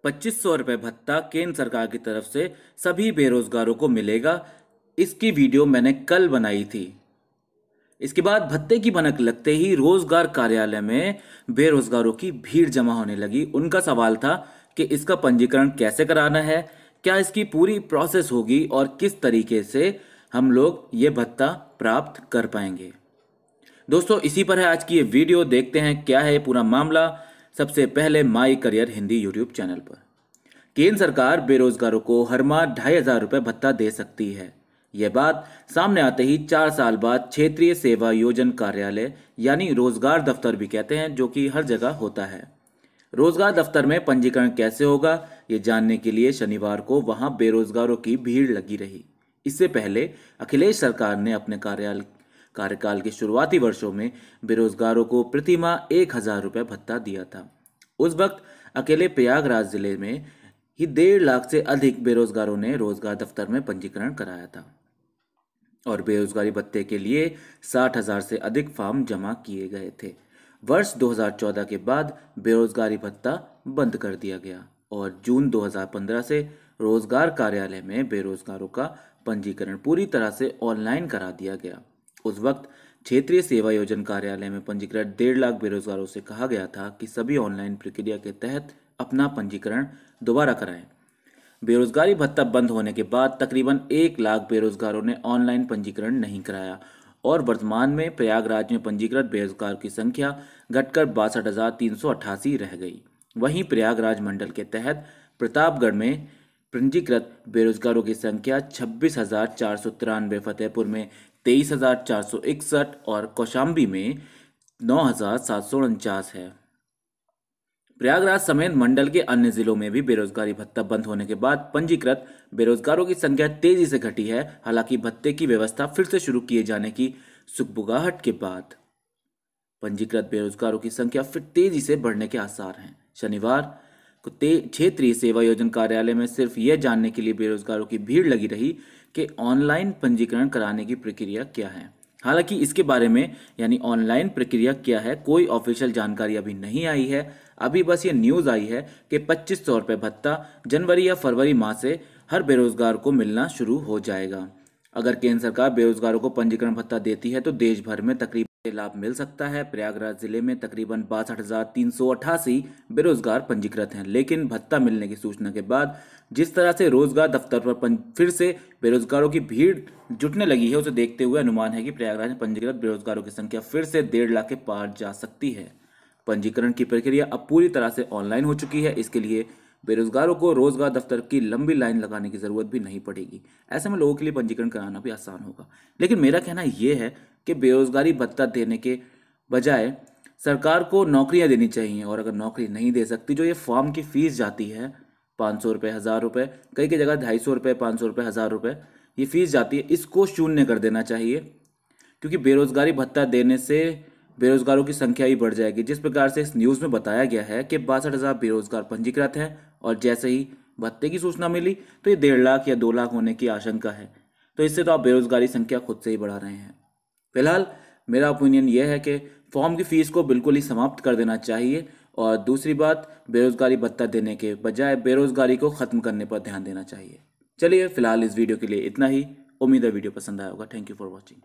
₹2500 भत्ता केंद्र सरकार की तरफ से सभी बेरोजगारों को मिलेगा। इसकी वीडियो मैंने कल बनाई थी। इसके बाद भत्ते की भनक लगते ही रोजगार कार्यालय में बेरोजगारों की भीड़ जमा होने लगी। उनका सवाल था कि इसका पंजीकरण कैसे कराना है, क्या इसकी पूरी प्रोसेस होगी और किस तरीके से हम लोग ये भत्ता प्राप्त कर पाएंगे। दोस्तों, इसी पर है आज की ये वीडियो। देखते हैं क्या है ये पूरा मामला। सबसे पहले my career Hindi YouTube channel पर। केंद्र सरकार बेरोजगारों को हर माह ₹2500 भत्ता दे सकती है। यह बात सामने आते ही 4 साल बाद क्षेत्रीय सेवा योजन कार्यालय यानी रोजगार दफ्तर भी कहते हैं, जो कि हर जगह होता है, रोजगार दफ्तर में पंजीकरण कैसे होगा ये जानने के लिए शनिवार को वहां बेरोजगारों की भीड़ लगी रही। इससे पहले अखिलेश सरकार ने अपने कार्यकाल के शुरुआती वर्षों में बेरोजगारों को प्रतिमाह ₹1000 भत्ता दिया था। उस वक्त अकेले प्रयागराज जिले में ही 1.5 लाख से अधिक बेरोजगारों ने रोजगार दफ्तर में पंजीकरण कराया था और बेरोजगारी भत्ते के लिए 60,000 से अधिक फॉर्म जमा किए गए थे। वर्ष 2014 के बाद बेरोजगारी भत्ता बंद कर दिया गया और जून 2015 से रोजगार कार्यालय में बेरोजगारों का पंजीकरण पूरी तरह से ऑनलाइन करा दिया गया। उस वक्त क्षेत्रीय सेवा योजन कार्यालय में पंजीकृत 1.5 लाख बेरोजगारों से कहा गया था कि सभी ऑनलाइन प्रक्रिया के तहत अपना पंजीकरण दोबारा कराएं। बेरोजगारी भत्ता बंद होने के बाद तकरीबन 1 लाख बेरोजगारों ने ऑनलाइन पंजीकरण नहीं कराया और वर्तमान में प्रयागराज में पंजीकृत बेरोजगारों की संख्या घटकर 62,388 रह गई। वहीं प्रयागराज मंडल के तहत प्रतापगढ़ में पंजीकृत बेरोजगारों की संख्या 26,493, फतेहपुर में 23,461 और कौशाम्बी में 9,749 है। प्रयागराज समेत मंडल के अन्य जिलों में भी बेरोजगारी भत्ता बंद होने के बाद पंजीकृत बेरोजगारों की संख्या तेजी से घटी है। हालांकि भत्ते की व्यवस्था फिर से शुरू किए जाने की सुगबुगाहट के बाद पंजीकृत बेरोजगारों की संख्या फिर तेजी से बढ़ने के आसार हैं। शनिवार को क्षेत्रीय सेवा योजन कार्यालय में सिर्फ यह जानने के लिए बेरोजगारों की भीड़ लगी रही कि ऑनलाइन पंजीकरण कराने की प्रक्रिया क्या है। हालांकि इसके बारे में यानी ऑनलाइन प्रक्रिया क्या है कोई ऑफिशियल जानकारी अभी नहीं आई है। अभी बस ये न्यूज़ आई है कि ₹2500 भत्ता जनवरी या फरवरी माह से हर बेरोजगार को मिलना शुरू हो जाएगा। अगर केंद्र सरकार बेरोजगारों को पंजीकरण भत्ता देती है तो देश भर में तकरीबन लाभ मिल सकता है। प्रयागराज जिले में तकरीबन 62,388 बेरोजगार पंजीकृत हैं, लेकिन भत्ता मिलने की सूचना के बाद जिस तरह से रोजगार दफ्तर पर फिर से बेरोजगारों की भीड़ जुटने लगी है, उसे देखते हुए अनुमान है कि प्रयागराज में पंजीकृत बेरोजगारों की संख्या फिर से 1.5 लाख के पार जा सकती है। पंजीकरण की प्रक्रिया अब पूरी तरह से ऑनलाइन हो चुकी है। इसके लिए बेरोजगारों को रोजगार दफ्तर की लंबी लाइन लगाने की जरूरत भी नहीं पड़ेगी। ऐसे में लोगों के लिए पंजीकरण कराना भी आसान होगा। लेकिन मेरा कहना यह है कि बेरोजगारी भत्ता देने के बजाय सरकार को नौकरियां देनी चाहिए, और अगर नौकरी नहीं दे सकती, जो ये फॉर्म की फीस जाती है ₹500, ₹1000, कई जगह ₹250, ₹500, ₹1000 ये फीस जाती है, इसको शून्य कर देना चाहिए। क्योंकि बेरोजगारी भत्ता देने से बेरोजगारों की संख्या ही बढ़ जाएगी। जिस प्रकार से इस न्यूज़ में बताया गया है कि 62,000 बेरोजगार पंजीकृत हैं और जैसे ही भत्ते की सूचना मिली तो ये 1.5 लाख या 2 लाख होने की आशंका है। तो इससे तो आप बेरोजगारी संख्या खुद से ही बढ़ा रहे हैं। फिलहाल मेरा ओपिनियन यह है कि फॉर्म की फीस को बिल्कुल ही समाप्त कर देना चाहिए, और दूसरी बात, बेरोजगारी भत्ता देने के बजाय बेरोजगारी को ख़त्म करने पर ध्यान देना चाहिए। चलिए, फिलहाल इस वीडियो के लिए इतना ही। उम्मीद है वीडियो पसंद आया होगा। Thank you for watching.